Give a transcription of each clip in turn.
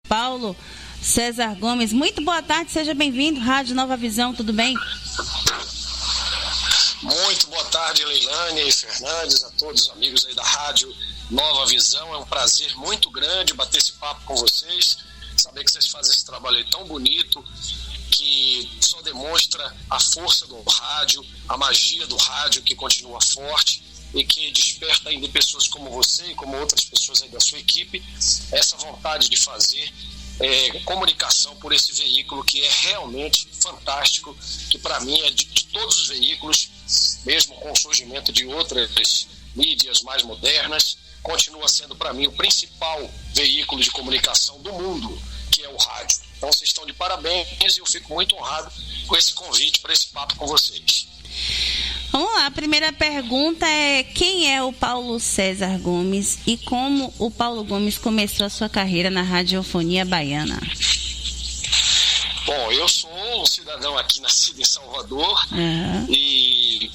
Paulo César Gomes. Muito boa tarde, seja bem-vindo, Rádio Nova Visão, tudo bem? Muito boa tarde, Leilane Fernandes, a todos os amigos aí da Rádio Nova Visão. É um prazer muito grande bater esse papo com vocês, saber que vocês fazem esse trabalho aí tão bonito, que só demonstra a força do rádio, a magia do rádio que continua forte e que desperta ainda pessoas como você e como outras pessoas aí da sua equipe essa vontade de fazer comunicação por esse veículo que é realmente fantástico, que para mim é de todos os veículos, mesmo com o surgimento de outras mídias mais modernas, continua sendo para mim o principal veículo de comunicação do mundo, que é o rádio. Então vocês estão de parabéns e eu fico muito honrado com esse convite para esse papo com vocês. Vamos lá, a primeira pergunta é: quem é o Paulo César Gomes e como o Paulo Gomes começou a sua carreira na radiofonia baiana? Bom, eu sou um cidadão aqui nascido em Salvador e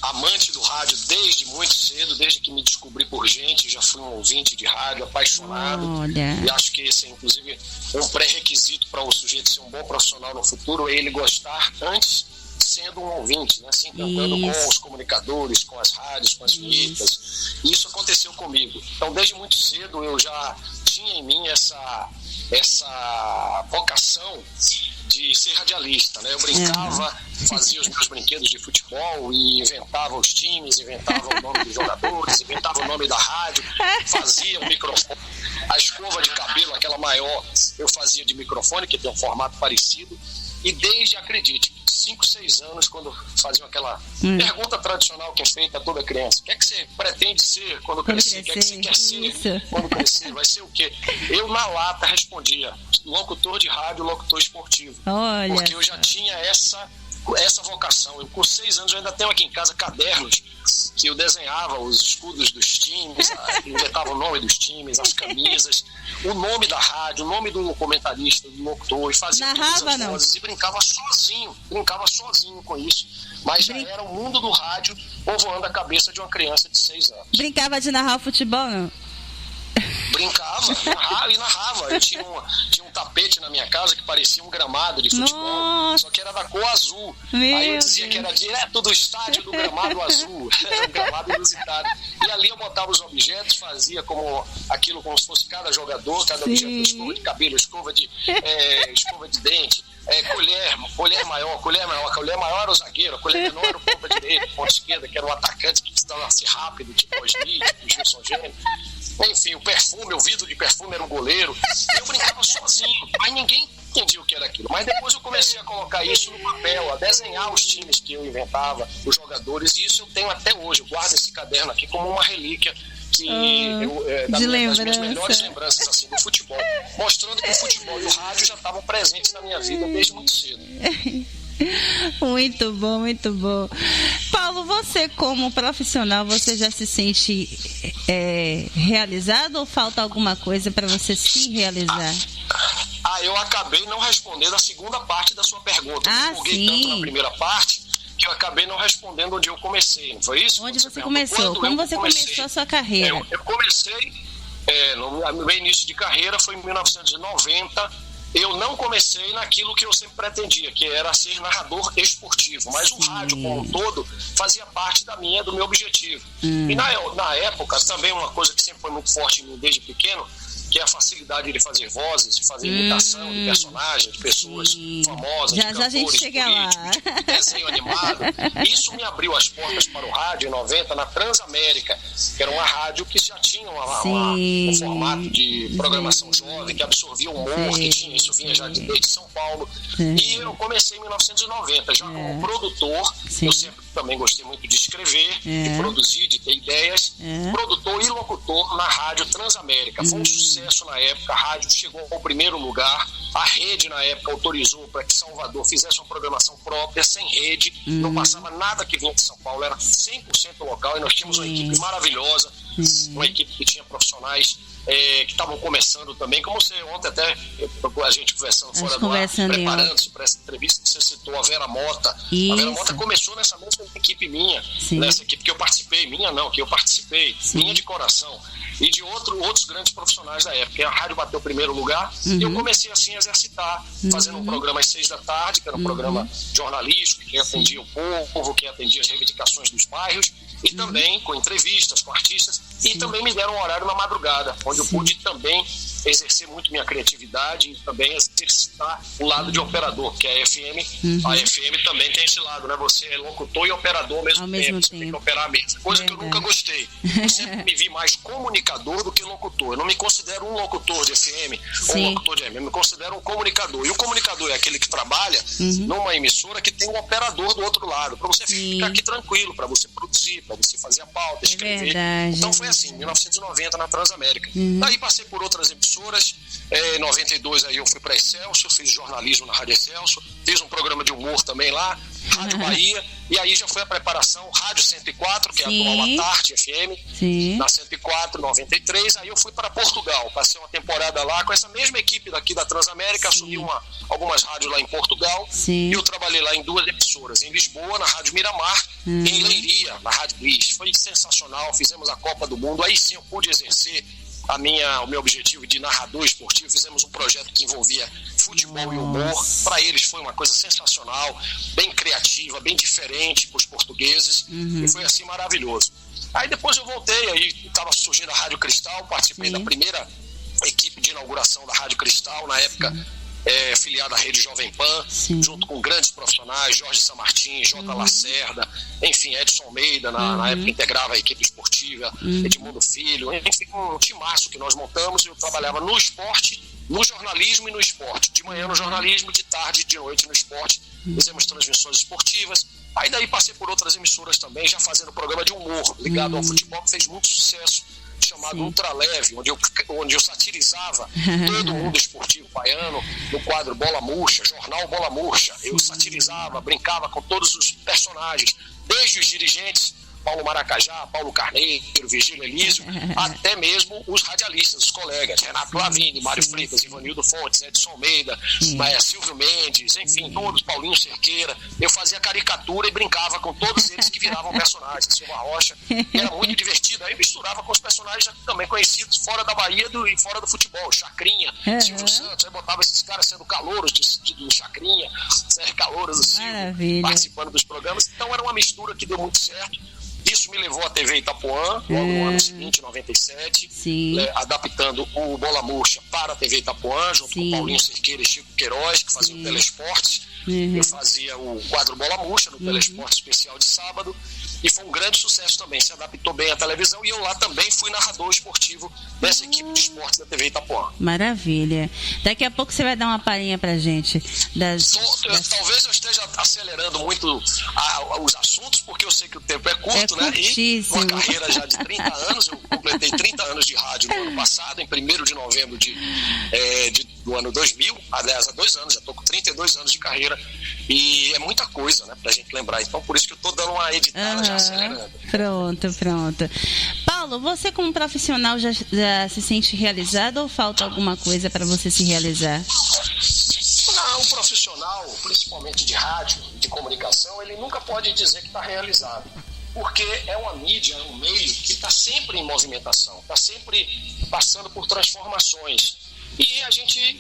amante do rádio desde muito cedo, desde que me descobri por gente, já fui um ouvinte de rádio, apaixonado. Olha. E acho que esse é inclusive um pré-requisito para o sujeito ser um bom profissional no futuro, é ele gostar antes sendo um ouvinte, né? Se encantando com os comunicadores, com as rádios, com as vinhetas. Isso aconteceu comigo. Então, desde muito cedo eu já tinha em mim essa vocação de ser radialista, né? Eu brincava, fazia os meus brinquedos de futebol e inventava os times, inventava o nome dos jogadores, inventava o nome da rádio, fazia o microfone, a escova de cabelo, aquela maior, eu fazia de microfone, que tem um formato parecido, e desde, acredite, 5, 6 anos, quando faziam aquela pergunta tradicional que é feita a toda criança: o que é que você pretende ser quando crescer? O que é que você quer ser quando crescer? Vai ser o quê? Eu, na lata, respondia: locutor de rádio, locutor esportivo. Olha. Porque eu já tinha essa vocação. Eu, com 6 anos, eu ainda tenho aqui em casa cadernos que eu desenhava os escudos dos times, inventava o nome dos times, as camisas, o nome da rádio, o nome do comentarista, do locutor, e fazia todas as vozes e brincava sozinho com isso. Mas já era o mundo do rádio povoando a cabeça de uma criança de 6 anos. Brincava de narrar o futebol, não? Brincava, narrava. Eu tinha um tapete na minha casa que parecia um gramado de futebol, só que era da cor azul. Aí eu dizia que era direto do estádio do gramado azul, era um gramado inusitado. E ali eu botava os objetos, fazia como se fosse cada jogador, cada objeto, escova de cabelo, escova de dente, colher maior era o zagueiro, a colher menor era o ponta direita, ponta esquerda, que era o atacante que precisava ser rápido, tipo Osni, tipo Gilson Gênero. Enfim, o vidro de perfume era um goleiro. Eu brincava sozinho, mas ninguém entendia o que era aquilo. Mas depois eu comecei a colocar isso no papel, a desenhar os times que eu inventava, os jogadores, e isso eu tenho até hoje. Eu guardo esse caderno aqui como uma relíquia das minhas melhores lembranças assim, do futebol, mostrando que o futebol e o rádio já estavam presentes na minha vida desde muito cedo. Muito bom, muito bom. Paulo, você como profissional, você já se sente realizado ou falta alguma coisa para você se realizar? Eu acabei não respondendo a segunda parte da sua pergunta. Eu empolguei tanto na primeira parte que eu acabei não respondendo onde eu comecei, não foi isso? Onde você começou? Como você começou a sua carreira? Eu comecei, no meu início de carreira foi em 1990. Eu não comecei naquilo que eu sempre pretendia, que era ser narrador esportivo, mas o rádio como um todo fazia parte do meu objetivo. E na época, também uma coisa que sempre foi muito forte em mim desde pequeno, que é a facilidade de fazer vozes, de fazer imitação de personagens, de pessoas famosas, de cantores, a gente chega políticos, de desenho animado. Isso me abriu as portas para o rádio em 90, na Transamérica, que era uma rádio que já tinha um formato de programação jovem, que absorvia o humor, que tinha, isso vinha já desde São Paulo. E eu comecei em 1990, já como produtor. Eu sempre também gostei muito de escrever, de produzir, de ter ideias. Produtor e locutor na rádio Transamérica. Foi um sucesso na época, a rádio chegou ao primeiro lugar A rede, na época, autorizou para que Salvador fizesse uma programação própria, sem rede, não passava nada que vinha de São Paulo, era 100% local, e nós tínhamos uma equipe maravilhosa, uma equipe que tinha profissionais que estavam começando também, como você ontem até, a gente conversando fora do ar, preparando-se para essa entrevista, você citou a Vera Mota. Isso. A Vera Mota começou nessa mesma equipe minha, nessa equipe que eu participei, minha de coração, e de outros grandes profissionais da época. A rádio bateu o primeiro lugar, e eu comecei assim a exercitar, fazendo um programa às 6 da tarde, que era um programa jornalístico, que atendia o povo, que atendia as reivindicações dos bairros, e também com entrevistas com artistas, e também me deram um horário na madrugada, onde eu pude também exercer muito minha criatividade e também exercitar o lado de operador, que é a FM. A FM também tem esse lado, né? Você é locutor e operador ao mesmo tempo. Você tem que operar a mesa, coisa que eu nunca gostei. Eu sempre me vi mais comunicador do que locutor. Eu não me considero um locutor de FM ou um locutor de AM, eu me considero um comunicador. E o comunicador é aquele que trabalha numa emissora que tem um operador do outro lado, para você ficar aqui tranquilo, para você produzir, para você fazer a pauta, escrever. Então foi assim, em 1990 na Transamérica. Daí passei por outras emissoras. Em 92 aí eu fui para Excelsior, fiz jornalismo na Rádio Excelsior, fiz um programa de humor também lá, Rádio Bahia, e aí já foi a preparação Rádio 104, que é a atual à tarde FM, na 104, 93, aí eu fui para Portugal, passei uma temporada lá com essa mesma equipe daqui da Transamérica, assumi algumas rádios lá em Portugal, e eu trabalhei lá em 2 emissoras, em Lisboa, na Rádio Miramar, e em Leiria, na Rádio Bis. Foi sensacional, fizemos a Copa do Mundo, aí sim eu pude exercer o meu objetivo de narrador esportivo. Fizemos um projeto que envolvia futebol e humor. Para eles foi uma coisa sensacional, bem criativa, bem diferente para os portugueses, e foi assim maravilhoso. Aí depois eu voltei, aí estava surgindo a Rádio Cristal, participei da primeira equipe de inauguração da Rádio Cristal, na época filiada à Rede Jovem Pan, junto com grandes profissionais, Jorge Samartim, J. Lacerda, enfim, Edson Almeida, na época integrava a equipe esportiva, Edmundo Filho, enfim, um timaço que nós montamos. Eu trabalhava no esporte, no jornalismo e no esporte, de manhã no jornalismo, de tarde e de noite no esporte. Fizemos transmissões esportivas. Aí daí passei por outras emissoras também, já fazendo programa de humor ligado ao futebol, que fez muito sucesso, chamado Ultraleve, onde eu satirizava todo mundo esportivo baiano no quadro Bola Murcha, jornal Bola Murcha. Eu satirizava, brincava com todos os personagens, desde os dirigentes, Paulo Maracajá, Paulo Carneiro, Virgílio Elísio, até mesmo os radialistas, os colegas, Renato Lavini, Mário Freitas, Ivanildo Fontes, Edson Almeida, Silvio Mendes, enfim, todos, Paulinho Cerqueira. Eu fazia caricatura e brincava com todos eles que viravam personagens, Silva Rocha, e era muito divertido. Aí misturava com os personagens também conhecidos fora da Bahia e fora do futebol, Chacrinha, Silvio Santos, aí botava esses caras sendo calouros do Chacrinha, calouros do Silvio, participando dos programas. Então era uma mistura que deu muito certo. Isso me levou à TV Itapuã, logo no ano seguinte, 97, adaptando o Bola Murcha para a TV Itapuã, junto com Paulinho Cerqueira e Chico Queiroz, que faziam o Telesportes. Eu fazia o quadro Bola Murcha no Telesporte especial de sábado, e foi um grande sucesso também, se adaptou bem à televisão, e eu lá também fui narrador esportivo dessa equipe de esportes da TV Itapuã. Maravilha. Daqui a pouco você vai dar uma palhinha pra gente. Talvez eu esteja acelerando muito os assuntos, porque eu sei que o tempo é curto, né? E uma carreira já de 30 anos, eu completei 30 anos de rádio no ano passado, em 1º de novembro do ano 2000, aliás, há 2 anos, já estou com 32 anos de carreira, e é muita coisa, né, pra gente lembrar. Então, por isso que eu estou dando uma editada já acelerando. Pronto. Paulo, você como profissional já se sente realizado ou falta alguma coisa para você se realizar? Não, o profissional, principalmente de rádio, de comunicação, ele nunca pode dizer que está realizado, porque é uma mídia, é um meio que está sempre em movimentação, está sempre passando por transformações. E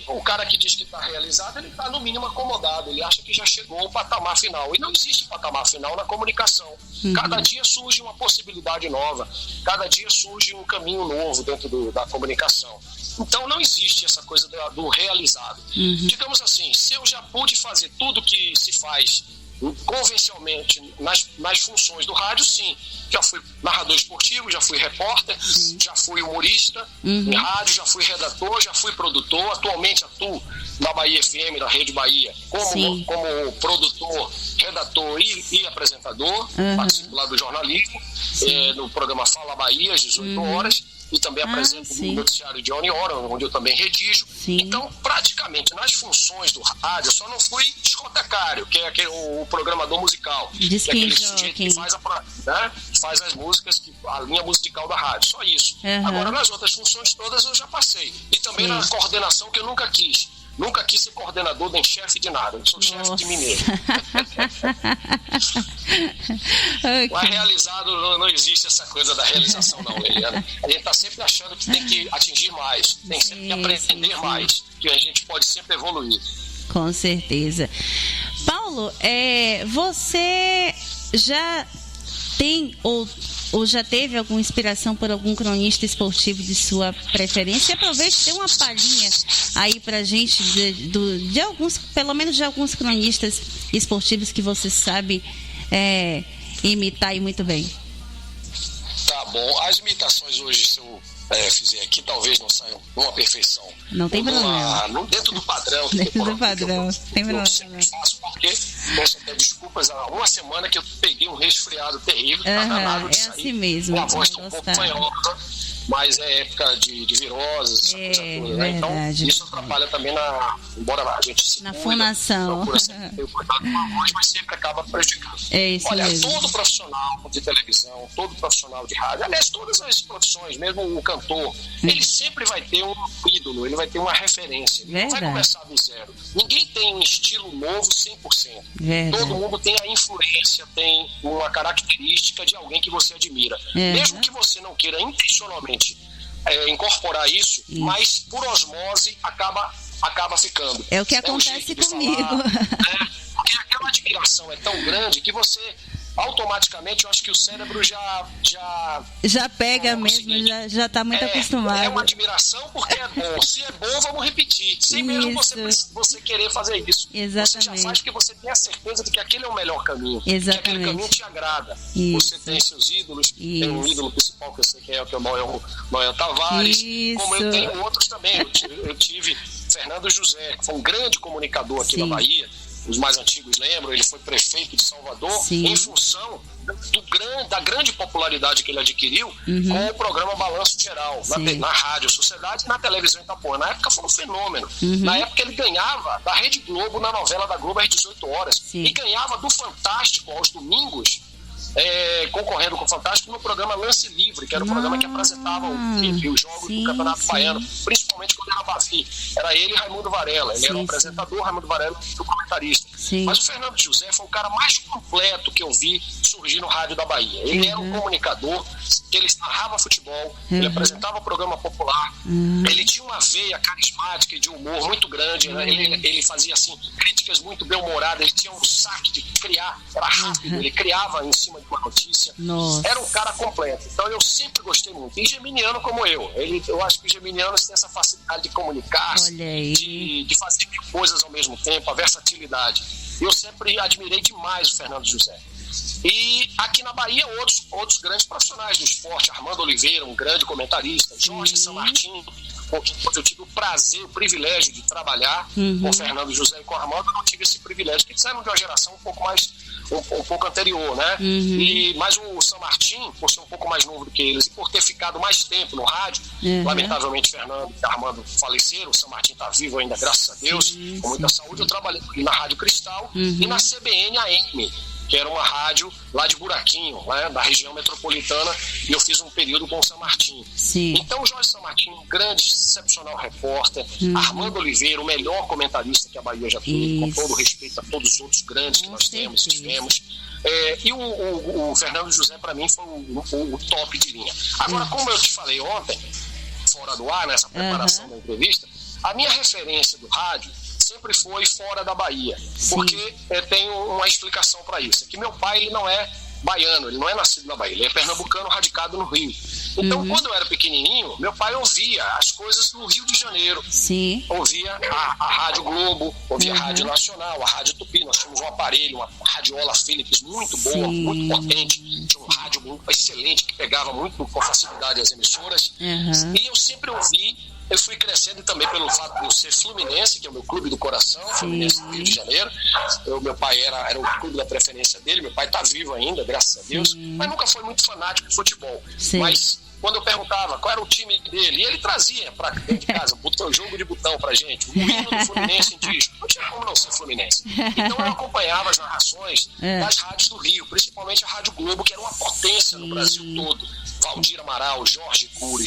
o cara que diz que está realizado, ele está no mínimo acomodado, ele acha que já chegou ao patamar final. E não existe patamar final na comunicação. Cada dia surge uma possibilidade nova, cada dia surge um caminho novo dentro da comunicação. Então não existe essa coisa do realizado. Digamos assim, se eu já pude fazer tudo que se faz convencionalmente nas funções do rádio, sim. Já fui narrador esportivo, já fui repórter, já fui humorista em rádio, já fui redator, já fui produtor. Atualmente atuo na Bahia FM, na Rede Bahia, como produtor, redator e apresentador. Participo lá do jornalismo, no programa Fala Bahia, às 18 horas. E também apresento o noticiário de Hora em Hora, onde eu também redijo. Então, praticamente basicamente, nas funções do rádio, eu só não fui discotecário, que é o programador musical. Que é aquele sujeito que faz as músicas, a linha musical da rádio, só isso. Agora, nas outras funções todas, eu já passei. E também na coordenação, que eu nunca quis. Nunca quis ser coordenador nem chefe de nada. Eu sou chefe de mim mesmo. Mas realizado, não existe essa coisa da realização, não, Eliana. A gente está sempre achando que tem que atingir mais, tem sempre que aprender mais, que a gente pode sempre evoluir. Com certeza. Paulo, você já tem ou já teve alguma inspiração por algum cronista esportivo de sua preferência? Aproveite, dê uma palhinha aí pra gente de alguns, pelo menos de alguns cronistas esportivos que você sabe imitar e muito bem. Tá bom. As imitações hoje, se eu fizer aqui, talvez não saiam numa perfeição. Não tem problema. Dentro do padrão. Dentro do padrão. Tem problema. Eu sempre faço, porque peço até desculpas, há uma semana que eu peguei um resfriado terrível. Assim mesmo. Com a voz um pouco fanhosa, mas é época de viroses, essa coisa toda, né? Então, isso atrapalha também embora a gente se na fonação. Procura sempre ter cuidado com a voz, mas sempre acaba prejudicando. Olha, mesmo. Todo profissional de televisão, todo profissional de rádio, aliás, todas as profissões, mesmo o cantor, ele sempre vai ter um ídolo, ele vai ter uma referência. Ele não vai começar do zero. Ninguém tem um estilo novo 100%. Todo mundo tem a influência, tem uma característica de alguém que você admira. Mesmo que você não queira intencionalmente incorporar isso, mas por osmose acaba ficando. É o que acontece comigo. Porque aquela admiração é tão grande que você automaticamente, eu acho que o cérebro já pega mesmo, já está muito acostumado. É uma admiração porque é bom. Se é bom, vamos repetir. Sem mesmo você querer fazer isso. Exatamente. Você já faz porque você tem a certeza de que aquele é o melhor caminho. Exatamente. Que aquele caminho te agrada. Você tem seus ídolos. Tem um ídolo principal que eu sei que é o Noel Tavares. Como eu tenho outros também. Eu tive Fernando José, que foi um grande comunicador aqui na Bahia. Os mais antigos lembram, ele foi prefeito de Salvador em função da grande popularidade que ele adquiriu com o programa Balanço Geral, na Rádio Sociedade e na televisão Itapuã. Na época foi um fenômeno. Na época ele ganhava da Rede Globo, na novela da Globo às 18 horas. E ganhava do Fantástico aos domingos, concorrendo com o Fantástico no programa Lance Livre, que era o programa que apresentava os jogos do Campeonato Baiano, principalmente quando era Bavi. Era ele e Raimundo Varela. Ele era o apresentador, Raimundo Varela o comentarista. Mas o Fernando José foi o cara mais completo que eu vi surgir no rádio da Bahia. Ele era um comunicador, que ele narrava futebol, ele apresentava o programa popular, ele tinha uma veia carismática e de humor muito grande, né? Ele fazia assim, críticas muito bem-humoradas, ele tinha um saque de criar, era rápido, ele criava em cima de uma notícia. Era um cara completo. Então eu sempre gostei muito. E geminiano como eu acho que os geminianos têm essa facilidade de comunicar, de fazer mil coisas ao mesmo tempo, a versatilidade. Eu sempre admirei demais o Fernando José. E aqui na Bahia, outros grandes profissionais do esporte, Armando Oliveira, um grande comentarista, Jorge Sanmartin, eu tive o prazer, o privilégio de trabalhar com o Fernando José e com o Armando. Eu não tive esse privilégio, porque eles eram de uma geração um pouco anterior, né? Mas o Sanmartin, por ser um pouco mais novo do que eles e por ter ficado mais tempo no rádio, lamentavelmente Fernando e Armando faleceram, o Sanmartin está vivo ainda, graças a Deus, com muita saúde. Eu trabalhei na Rádio Cristal e na CBN AM, que era uma rádio lá de Buraquinho, né, da região metropolitana, e eu fiz um período com o Sanmartin. Então o Jorge Sanmartin, um grande, excepcional repórter, Armando Oliveira, o melhor comentarista que a Bahia já teve, com todo respeito a todos os outros grandes que nós tivemos. E o Fernando José, para mim, foi o top de linha. Agora, como eu te falei ontem, fora do ar, nessa preparação da entrevista, a minha referência do rádio sempre foi fora da Bahia, porque tem uma explicação para isso. É que meu pai, ele não é baiano, ele não é nascido na Bahia, ele é pernambucano radicado no Rio. Então, quando eu era pequenininho, meu pai ouvia as coisas do Rio de Janeiro. Ouvia a Rádio Globo, ouvia a Rádio Nacional, a Rádio Tupi. Nós tínhamos um aparelho, uma radiola Philips muito boa, muito potente. Tinha um rádio muito excelente que pegava muito com facilidade as emissoras. E eu sempre ouvi. Eu fui crescendo também pelo fato de eu ser fluminense, que é o meu clube do coração, Fluminense do Rio de Janeiro. Meu pai era o clube da preferência dele, meu pai está vivo ainda, graças a Deus, mas nunca foi muito fanático de futebol. Mas quando eu perguntava qual era o time dele, e ele trazia para dentro de casa jogo de botão pra gente, o hino do Fluminense em disco, não tinha como não ser Fluminense. Então eu acompanhava as narrações das rádios do Rio, principalmente a Rádio Globo, que era uma potência no Brasil todo. Valdir Amaral, Jorge Cury,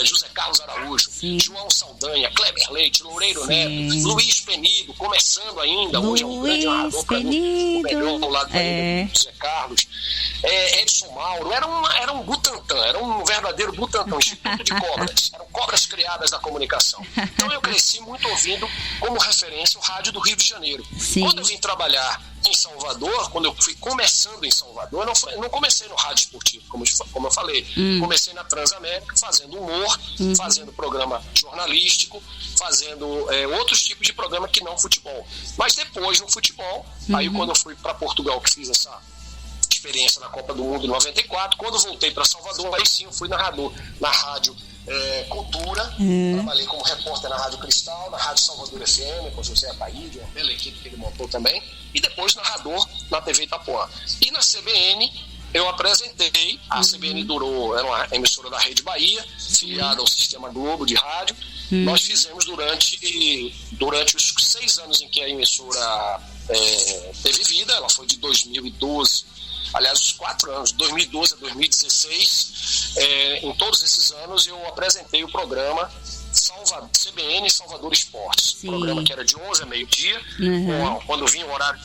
José Carlos Araújo, João Saldanha, Kleber Leite, Loureiro Neto, Luiz Penido, começando ainda, hoje é um grande narrador para mim, o melhor ao lado do José Carlos, Edson Mauro, era um Butantã, era um verdadeiro Butantã, instituto de cobras, eram cobras criadas da comunicação. Então eu cresci muito ouvindo como referência o rádio do Rio de Janeiro. Quando eu vim trabalhar em Salvador, quando eu fui começando em Salvador, não comecei no rádio esportivo, como eu falei. Comecei na Transamérica, fazendo humor, fazendo programa jornalístico, fazendo outros tipos de programa que não futebol. Mas depois, no futebol, aí quando eu fui para Portugal, que fiz essa experiência na Copa do Mundo em 94, quando voltei para Salvador, aí sim eu fui narrador na Rádio Cultura, trabalhei como repórter na Rádio Cristal, na Rádio Salvador FM, com José Ataíde, uma bela equipe que ele montou também, e depois narrador na TV Itapuã. E na CBN eu apresentei, a CBN era uma emissora da Rede Bahia, filiada ao Sistema Globo de rádio. Nós fizemos durante os 6 anos em que a emissora teve vida, ela foi de 2012, aliás, os 4 anos, 2012 a 2016, em todos esses anos eu apresentei o programa CBN Salvador Esportes, programa que era de 11 a meio-dia, quando vinha o horário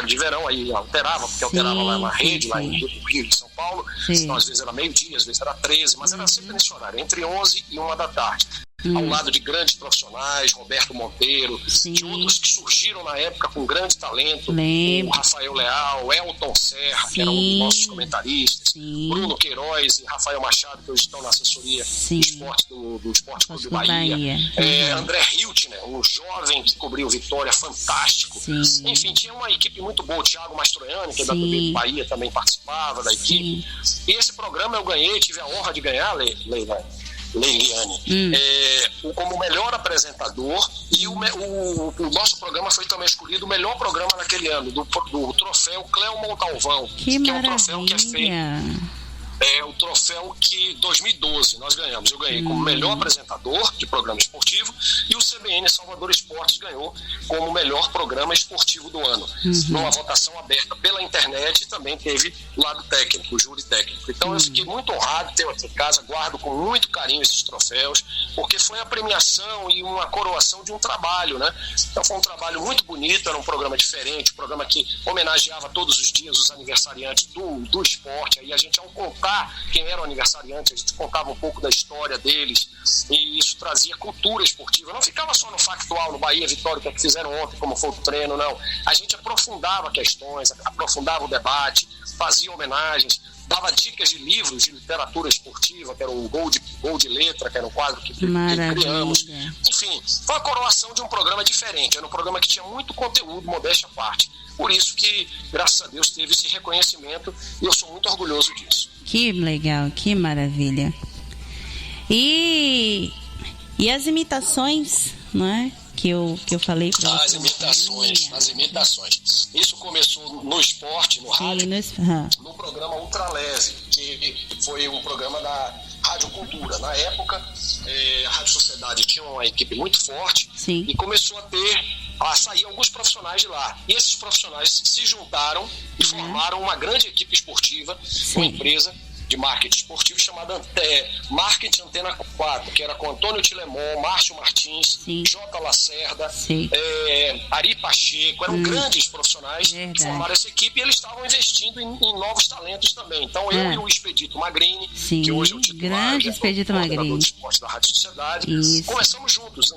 de verão, aí alterava, porque alterava lá na rede, lá em Rio de São Paulo, então às vezes era meio-dia, às vezes era 13, mas era sempre nesse horário, entre 11 e 1 da tarde. Ao lado de grandes profissionais, Roberto Monteiro, de outros que surgiram na época com grande talento, o Rafael Leal, Elton Serra, que era um dos nossos comentaristas, Bruno Queiroz e Rafael Machado, que hoje estão na assessoria do Esporte Clube Bahia, André Hiltner, um jovem que cobriu Vitória, fantástico. Enfim, tinha uma equipe muito boa, o Thiago Mastroianni, que é da TV Bahia, também participava da equipe. E esse programa eu ganhei, tive a honra de ganhar, Leiliane, como melhor apresentador, e o nosso programa foi também escolhido o melhor programa naquele ano, do troféu Cléo Montalvão, que é um troféu que é feito. O troféu que 2012 nós ganhamos. Eu ganhei como melhor apresentador de programa esportivo e o CBN Salvador Esportes ganhou como melhor programa esportivo do ano. Numa votação aberta pela internet, e também teve o lado técnico, o júri técnico. Então eu fiquei muito honrado de ter aqui em casa, guardo com muito carinho esses troféus, porque foi a premiação e uma coroação de um trabalho, né? Então foi um trabalho muito bonito, era um programa diferente, um programa que homenageava todos os dias os aniversariantes do esporte. Aí a gente, ao contar quem era o aniversariante, a gente contava um pouco da história deles, e isso trazia cultura esportiva. Não ficava só no factual, no Bahia, Vitória, o que é que fizeram ontem, como foi o treino, não. A gente aprofundava questões, aprofundava o debate, fazia homenagens, dava dicas de livros de literatura esportiva, que era o Gol de Letra, que era um quadro que criamos. Enfim, foi a coroação de um programa diferente, era um programa que tinha muito conteúdo, modéstia à parte. Por isso que, graças a Deus, teve esse reconhecimento, e eu sou muito orgulhoso disso. Que legal, que maravilha. E as imitações, não é? Que eu falei para você. As imitações. Isso começou no esporte, no rádio, no programa Ultraleve, que foi um programa da Rádio Cultura. Na época, a Rádio Sociedade tinha uma equipe muito forte e começou a sair alguns profissionais de lá. E esses profissionais se juntaram e formaram uma grande equipe esportiva, uma empresa de marketing esportivo chamada Marketing Antena 4, que era com Antônio Tilemon, Márcio Martins, J. Lacerda, Ari Pacheco, eram grandes profissionais que formaram essa equipe, e eles estavam investindo em novos talentos também. Então eu e o Expedito Magrini, que hoje é o titular, coordenador de esporte da Rádio Sociedade, começamos juntos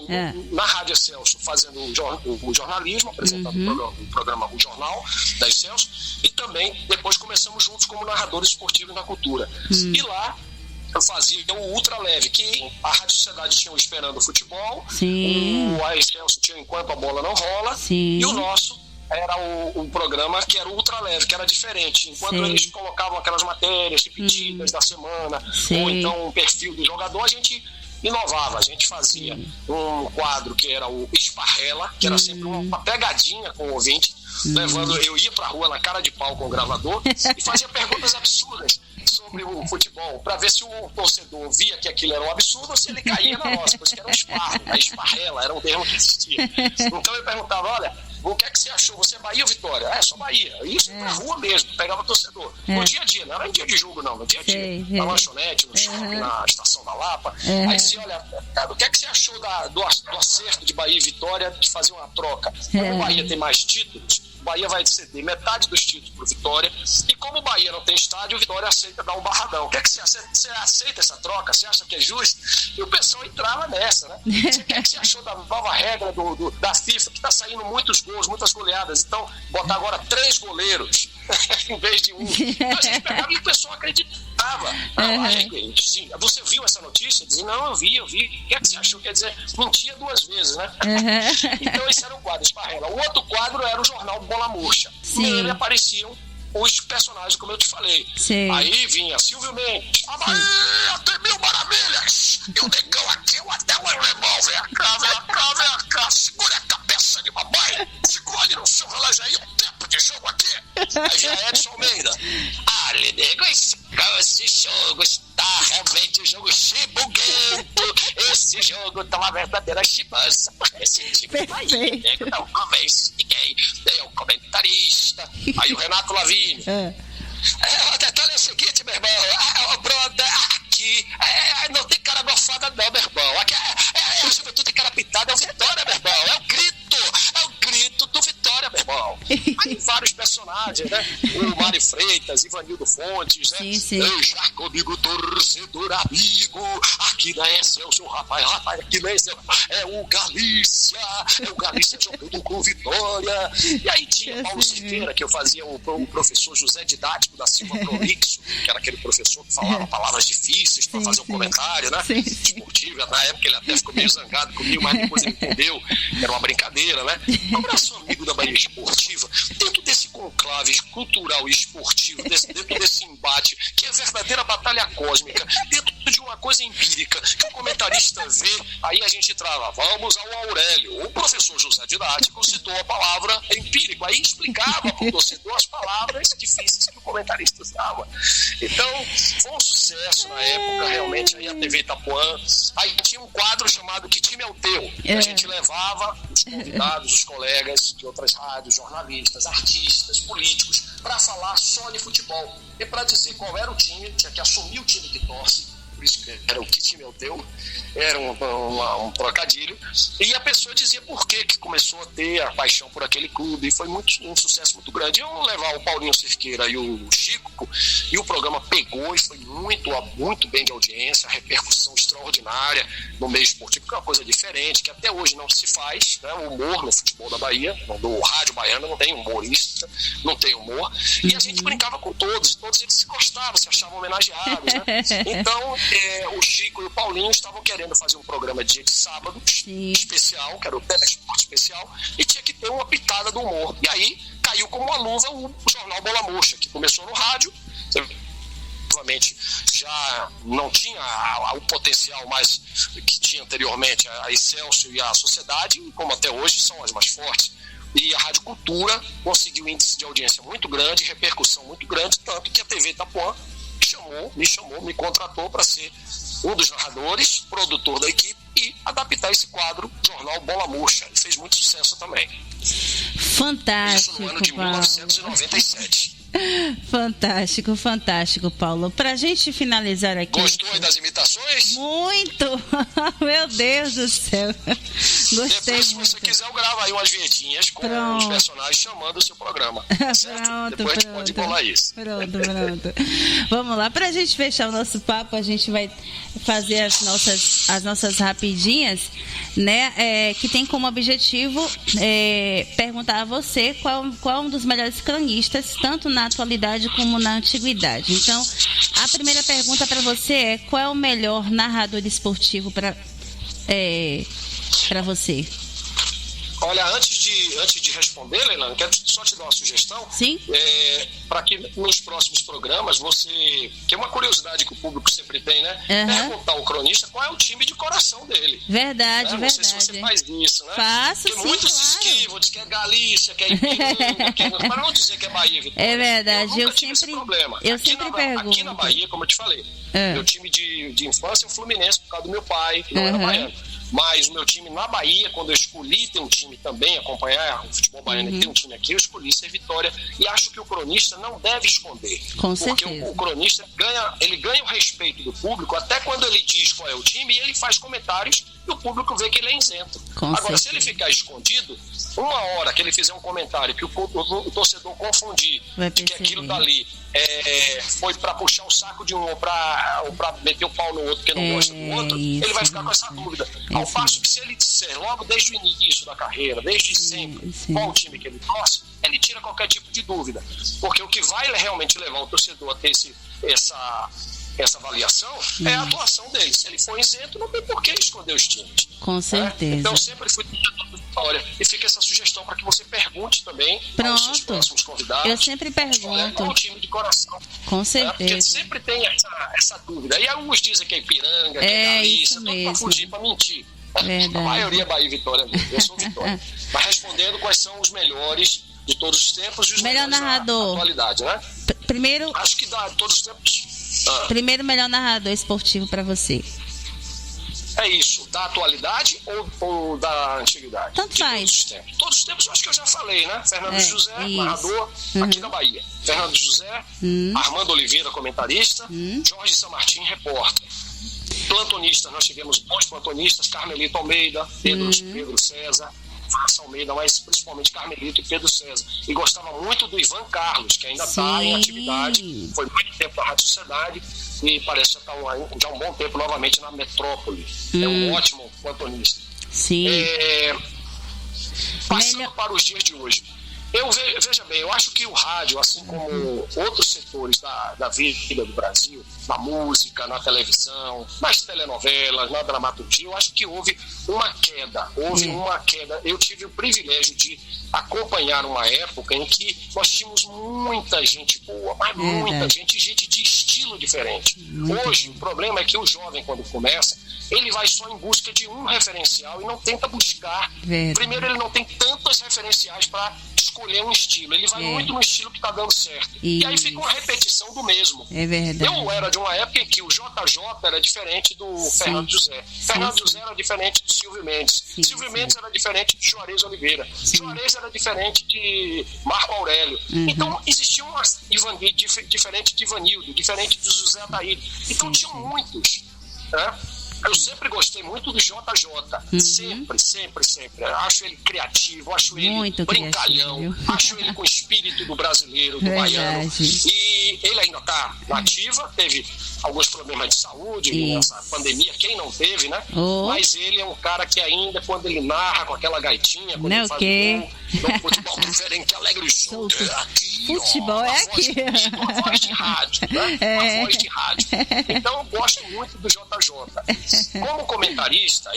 na Rádio Excelsior, fazendo o jornalismo, apresentando o programa O Jornal da Excelsior, e também depois começamos juntos como narradores esportivos na Cultura. E lá eu fazia o Ultra Leve, que a Rádio Sociedade tinha o Esperando o Futebol, a Excelsior tinha Enquanto a Bola Não Rola, e o nosso era o programa que era o Ultra Leve, que era diferente. Enquanto eles colocavam aquelas matérias repetidas da semana, ou então um perfil do jogador, a gente inovava, a gente fazia um quadro que era o Esparrela, que era sempre uma pegadinha com o ouvinte, eu ia pra rua na cara de pau com o gravador e fazia perguntas absurdas sobre o futebol para ver se o torcedor via que aquilo era um absurdo ou se ele caía na nossa, pois que era um esparro, a esparrela, era um termo que existia. Então eu perguntava, olha, o que é que você achou? Você é Bahia ou Vitória? Só Bahia. Isso na rua mesmo, pegava torcedor. No dia a dia, não era em dia de jogo não, no dia a dia. Na lanchonete, no shopping, na Estação da Lapa. Aí dizia, olha, o que é que você achou do acerto de Bahia e Vitória de fazer uma troca? Como o Bahia tem mais títulos, o Bahia vai ceder metade dos títulos para o Vitória, e como o Bahia não tem estádio, o Vitória aceita dar um barradão. O que é que você aceita essa troca? Você acha que é justo? E o pessoal entrava nessa, né? O que é que você achou da nova regra da FIFA, que está saindo muitos gols, muitas goleadas? Então, botar agora 3 goleiros em vez de 1. Então a gente pegava e o pessoal acreditava. Sim, você viu essa notícia? Dizia, não, eu vi. O que é que você achou? Quer dizer, mentia 2 vezes, né? Então esse era o quadro, esparrela. O outro quadro era o jornal Bola Murcha. Nele apareciam os personagens, como eu te falei. Sim. Aí vinha Silvio Mendes, a Bahia tem 1000 maravilhas, e o negão aqui, até o alemão, vem cá, segura a cabeça de mamãe, segura no seu relógio aí, o tempo de jogo aqui. Aí vinha Edson Almeida, olha, nego, esse jogo está realmente um jogo chibuguento, esse jogo tá uma verdadeira chibança, esse tipo de Bahia, nego, não convence ninguém, nem o comentarista. Aí o Renato Lavigne, o detalhe é o seguinte, meu irmão, aqui não tem cara gofada não, meu irmão, aqui a juventude carapitada é o Vitória, meu irmão, é o grito do Vitória, meu irmão. Aí vários personagens, né? O Mário Freitas, Ivanildo Fontes, né? Sim. Deixa comigo, torcedor amigo, aqui na Excelsior, rapaz, aqui na Excelsior, é o Galícia jogando com Vitória. E aí tinha Paulo Cerqueira, que eu fazia o professor José Didático da Silva Prolixo, que era aquele professor que falava palavras difíceis para fazer um comentário, né? Esportivo. Na época ele até ficou meio zangado comigo, mas depois ele entendeu que era uma brincadeira, né? Um abraço, amigo da Bahia Esportiva, dentro desse conclave cultural e esportivo, dentro desse embate, que é verdadeira batalha cósmica, dentro de uma coisa empírica, que o comentarista vê, aí a gente trava, vamos ao Aurélio. O professor José Didático citou a palavra empírico, aí explicava para o torcedor as palavras difíceis que o comentarista usava. Então, foi um sucesso na época, realmente, aí a TV Itapuã, aí tinha um quadro chamado Que Time é o Teu? A gente levava os convidados, os colegas de outras rádios, jornalistas, artistas, políticos, para falar só de futebol e para dizer qual era o time, tinha que assumir o time que torce, por isso que era o Que Time é o Teu, era um trocadilho, e a pessoa dizia por que começou a ter a paixão por aquele clube, e foi um sucesso muito grande. Eu levar o Paulinho Cerqueira e o Chico, e o programa pegou e foi muito bem de audiência, repercussão extraordinária no meio esportivo, que é uma coisa diferente, que até hoje não se faz, né? O humor no futebol da Bahia, no rádio baiano não tem humorista, não tem humor, e a gente brincava com todos eles se gostavam, se achavam homenageados, né? Então o Chico e o Paulinho estavam querendo fazer um programa dia de sábado especial, que era o Telesporte Especial, e tinha que ter uma pitada do humor. E aí caiu como uma luva o jornal Bola Murcha, que começou no rádio, obviamente já não tinha o potencial mais que tinha anteriormente a Excelsior e a Sociedade, como até hoje são as mais fortes. E a Rádio Cultura conseguiu índice de audiência muito grande, repercussão muito grande, tanto que a TV Itapuã me contratou para ser um dos narradores, produtor da equipe e adaptar esse quadro, Jornal Bola Murcha. Ele fez muito sucesso também. Fantástico. Isso no ano de 1997. Fantástico, Paulo. Pra gente finalizar aqui. Gostou aí das imitações? Muito! Meu Deus do céu. Gostei. Depois, se você quiser, eu gravo aí umas vinhetinhas com os personagens chamando o seu programa. Certo? Depois a gente pode bolar isso. Pronto. Vamos lá. Pra gente fechar o nosso papo, a gente vai fazer as nossas rapidinhas, né? Que tem como objetivo perguntar a você qual um dos melhores cronistas, tanto na atualidade como na antiguidade. Então, a primeira pergunta para você é: qual é o melhor narrador esportivo para você? Olha, antes de responder, Leilani, quero só te dar uma sugestão. Sim. Para que nos próximos programas você... Que é uma curiosidade que o público sempre tem, né? Perguntar ao cronista qual é o time de coração dele. Verdade, né? Não sei se você faz isso, né? Faço, porque sim, muitos claro. esquivam, dizem que é Galícia, que é Ipiranga, para não dizer que é Bahia, Vitória. É verdade, eu tive esse problema. Eu sempre pergunto. Aqui na Bahia, como eu te falei, meu time de infância é o Fluminense, por causa do meu pai, que não era baiano. Mas o meu time na Bahia, quando eu escolhi ter um time também, acompanhar o futebol baiano e ter um time aqui, eu escolhi ser Vitória. E acho que o cronista não deve esconder. Com porque certeza. o cronista ganha o respeito do público, até quando ele diz qual é o time, e ele faz comentários e o público vê que ele é isento. Agora, se ele ficar escondido, uma hora que ele fizer um comentário que o torcedor confundir de que aquilo dali foi para puxar o saco de um ou para meter o pau no outro que não gosta do outro, ele vai ficar com essa dúvida. Ao passo que se ele disser logo desde o início da carreira, desde sempre, qual o time que ele torce, ele tira qualquer tipo de dúvida. Porque o que vai realmente levar o torcedor a ter essa avaliação é a atuação dele. Se ele for isento, não tem por que esconder os times. Com certeza. Então, eu sempre fui torcedor do Vitória. E fica essa sugestão para que você pergunte também aos seus próximos convidados. Eu sempre pergunto. Qual o time de coração. Com certeza. Porque sempre tem essa dúvida. E alguns dizem que é Ipiranga, que é Galícia, tudo para fugir, para mentir. Verdade. A maioria é Bahia e Vitória. Eu sou Vitória. Mas respondendo quais são os melhores de todos os tempos e os melhor melhores narrador. da atualidade, né? Primeiro, acho que de todos os tempos. Primeiro melhor narrador esportivo para você. É isso, da atualidade ou da antiguidade? Tanto faz. Todos os tempos eu acho que eu já falei, né? Fernando José, narrador aqui da Bahia. Fernando José, Armando Oliveira, comentarista, Jorge Samartim, repórter. Plantonistas, nós tivemos bons plantonistas, Carmelito Almeida, Pedro César, França Almeida, mas principalmente Carmelito e Pedro César. E gostava muito do Ivan Carlos, que ainda está em atividade, foi muito tempo na Rádio Sociedade e parece que já há um bom tempo novamente na Metrópole. É um ótimo plantonista. Sim. Passando para os dias de hoje. Veja bem, eu acho que o rádio, assim como outros setores da vida do Brasil, na música, na televisão, nas telenovelas, na dramaturgia, eu acho que houve uma queda. Eu tive o privilégio de acompanhar uma época em que nós tínhamos muita gente boa, mas muita gente de estilo diferente. Hoje, o problema é que o jovem, quando começa, ele vai só em busca de um referencial e não tenta buscar. Primeiro, ele não tem tantos referenciais para escolher um estilo. Ele vai muito no estilo que está dando certo. E aí fica uma repetição do mesmo. É verdade. Eu era de uma época em que o JJ era diferente do Fernando José. Fernando José era diferente do Silvio Mendes. Silvio Mendes era diferente de Juarez Oliveira. Juarez era diferente de Marco Aurélio. Então, existia uma diferente de Ivanildo, diferente de José Ataíde. Então, tinham muitos, né? Eu sempre gostei muito do JJ. Sempre. Acho ele criativo, acho ele muito brincalhão, acho ele com o espírito do brasileiro, do baiano. E ele ainda está na ativa, teve alguns problemas de saúde nessa pandemia, quem não teve, né? Mas ele é um cara que ainda, quando ele narra com aquela gaitinha, quando ele faz o futebol diferente, que alegra os sons. Futebol é aqui. Uma voz de rádio, né? Uma voz de rádio. Então eu gosto muito do JJ. Como comentarista,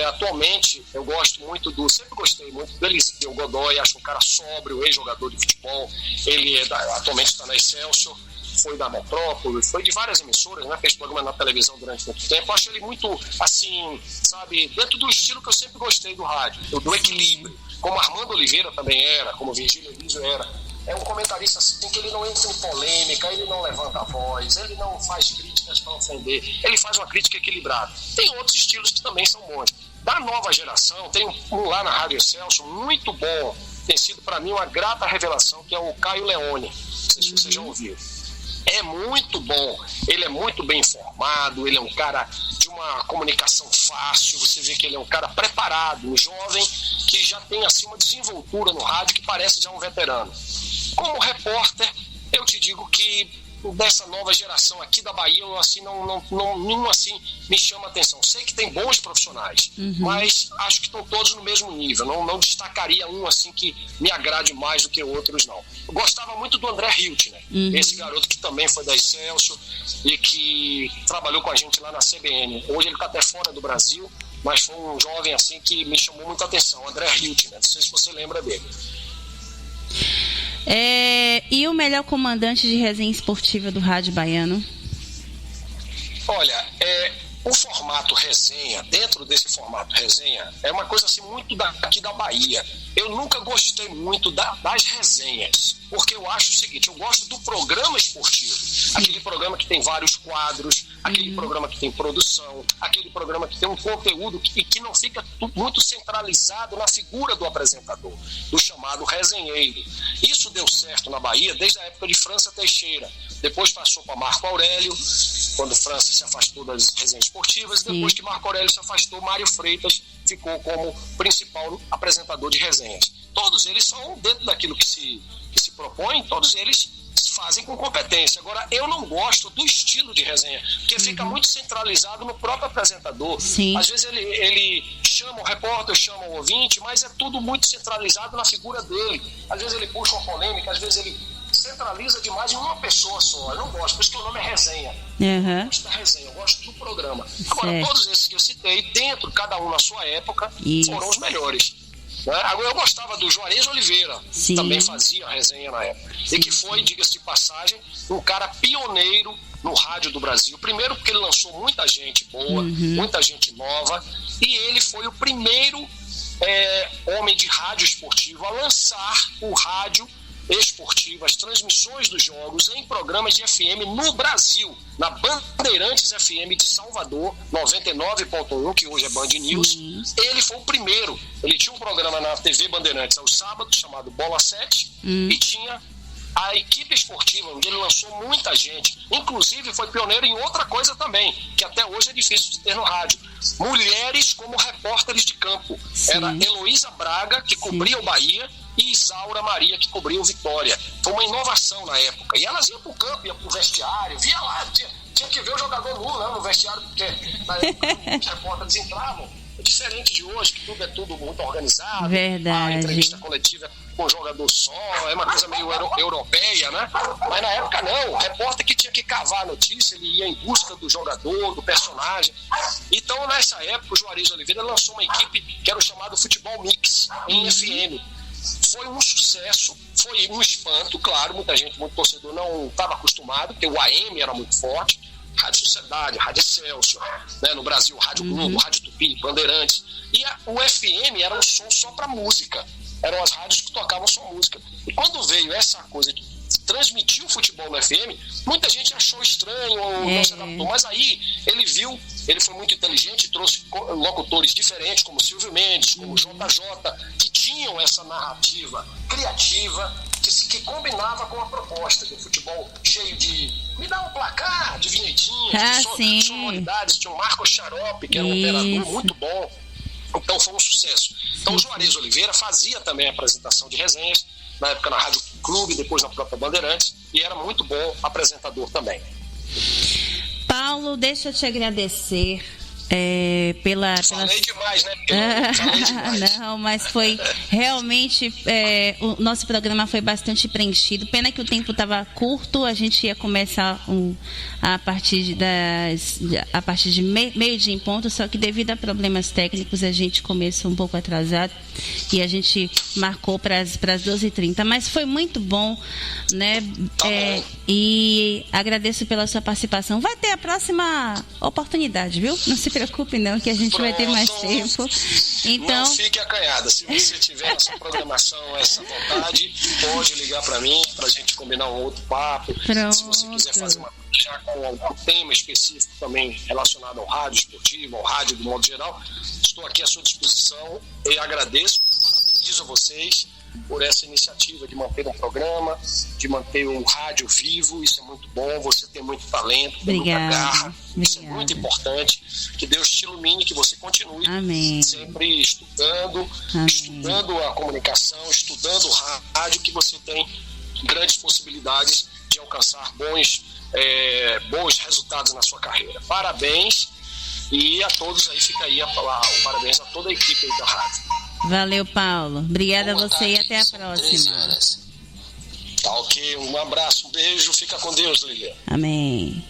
atualmente eu gosto muito sempre gostei muito do Eliseu Godoy, acho um cara sóbrio, ex-jogador de futebol. Ele atualmente está na Excelsior, foi da Metrópole, foi de várias emissoras, né? Fez programa na televisão durante muito tempo. Eu acho ele muito, assim, sabe, dentro do estilo que eu sempre gostei do rádio, do equilíbrio. Como Armando Oliveira também era, como Virgílio Elísio era. É um comentarista assim que ele não entra em polêmica, ele não levanta a voz, ele não faz críticas para ofender, ele faz uma crítica equilibrada. Tem outros estilos que também são bons. Da nova geração, tem um lá na Rádio Excelsior muito bom, tem sido para mim uma grata revelação, que é o Caio Leone. Não sei se você já ouviu. É muito bom, ele é muito bem informado, ele é um cara de uma comunicação fácil, você vê que ele é um cara preparado, um jovem que já tem assim uma desenvoltura no rádio que parece já um veterano. Como repórter, eu te digo que dessa nova geração aqui da Bahia, assim, nenhum assim me chama a atenção. Sei que tem bons profissionais, mas acho que estão todos no mesmo nível. Não destacaria um assim que me agrade mais do que outros, não. Eu gostava muito do André Hiltner, esse garoto que também foi da Excelsior e que trabalhou com a gente lá na CBN. Hoje ele está até fora do Brasil, mas foi um jovem assim que me chamou muita atenção, André Hiltner, não sei se você lembra dele. E o melhor comandante de resenha esportiva do rádio baiano? Olha, o formato resenha, dentro desse formato resenha, é uma coisa assim muito daqui da Bahia. Eu nunca gostei muito das resenhas, porque eu acho o seguinte, eu gosto do programa esportivo, aquele programa que tem vários quadros, aquele programa que tem produção, aquele programa que tem um conteúdo que não fica muito centralizado na figura do apresentador, do chamado resenheiro. Isso deu certo na Bahia desde a época de França Teixeira, depois passou para Marco Aurélio, quando França se afastou das resenhas esportivas, e depois que Marco Aurélio se afastou, Mário Freitas ficou como principal apresentador de resenhas. Todos eles são dentro daquilo que se propõe, todos eles fazem com competência. Agora, eu não gosto do estilo de resenha, porque fica muito centralizado no próprio apresentador. Sim. Às vezes ele chama o repórter, chama o ouvinte, mas é tudo muito centralizado na figura dele. Às vezes ele puxa uma polêmica, às vezes ele centraliza demais em uma pessoa só. Eu não gosto, por isso que o nome é resenha. Eu gosto da resenha, eu gosto do programa. Agora, todos esses que eu citei, dentro, cada um na sua época, foram os melhores. Agora, eu gostava do Juarez Oliveira, que também fazia resenha na época, e que foi, diga-se de passagem, um cara pioneiro no rádio do Brasil. Primeiro porque ele lançou muita gente boa, muita gente nova, e ele foi o primeiro homem de rádio esportivo a lançar o rádio esportivo, as transmissões dos jogos em programas de FM no Brasil, na Bandeirantes FM de Salvador, 99.1, que hoje é Band News. Ele foi o primeiro. Ele tinha um programa na TV Bandeirantes aos sábados, chamado Bola 7, e tinha a equipe esportiva, onde ele lançou muita gente. Inclusive, foi pioneiro em outra coisa também, que até hoje é difícil de ter no rádio. Mulheres como repórteres de campo. Era Heloísa Braga, que cobria o Bahia, e Isaura Maria, que cobriu Vitória. Foi uma inovação na época. E elas iam pro campo, iam pro vestiário, via lá, tinha que ver o jogador nu, né, no vestiário, porque na época os repórteres entravam. É diferente de hoje, que tudo é tudo muito organizado. Verdade. A entrevista coletiva é com um jogador só, é uma coisa meio europeia, né? Mas na época não, o repórter que tinha que cavar a notícia, ele ia em busca do jogador, do personagem. Então, nessa época, o Juarez Oliveira lançou uma equipe que era o chamado Futebol Mix, em FM. Foi um sucesso, foi um espanto, claro, muita gente, muito torcedor não estava acostumado, porque o AM era muito forte, Rádio Sociedade, Rádio Excelsior, né, no Brasil, Rádio Globo, Rádio Tupi, Bandeirantes, e o FM era um som só para música, eram as rádios que tocavam só música. E quando veio essa coisa de transmitir o futebol no FM, muita gente achou estranho ou não se adaptou, mas aí ele viu, ele foi muito inteligente, trouxe locutores diferentes, como Silvio Mendes, como JJ, que tinham essa narrativa criativa, que combinava com a proposta do futebol cheio de me dá um placar, de vinhetinhas, de sonoridades. Tinha o Marcos Xarope, que era um operador muito bom. Então foi um sucesso. Então o Juarez Oliveira fazia também a apresentação de resenhas, na época na Rádio Clube, depois na própria Bandeirantes, e era muito bom apresentador também. Paulo, deixa eu te agradecer Falei demais, né? Falei demais. Não, mas foi realmente o nosso programa foi bastante preenchido. Pena que o tempo estava curto, a gente ia começar a partir de meio-dia em ponto, só que devido a problemas técnicos a gente começou um pouco atrasado e a gente marcou para as 12h30, mas foi muito bom, né? E agradeço pela sua participação. Vai ter a próxima oportunidade, viu? Não se preocupe não, que a gente vai ter mais tempo. Então, não fique acanhada. Se você tiver essa programação, essa vontade, pode ligar para mim, para a gente combinar um outro papo. Pronto. Se você quiser fazer uma já com algum tema específico também relacionado ao rádio esportivo, ao rádio do modo geral, estou aqui à sua disposição e agradeço, parabenizo a vocês por essa iniciativa de manter um programa, de manter o rádio vivo. Isso é muito bom, você tem muito talento, tem muita garra, isso é muito importante. Que Deus te ilumine, que você continue sempre estudando a comunicação, estudando o rádio, que você tem grandes possibilidades de alcançar bons resultados na sua carreira. Parabéns, e a todos aí, fica aí o parabéns a toda a equipe aí da rádio. Valeu, Paulo. Obrigada a você e até a próxima. Tá ok, um abraço, um beijo, fica com Deus, Lilian. Amém.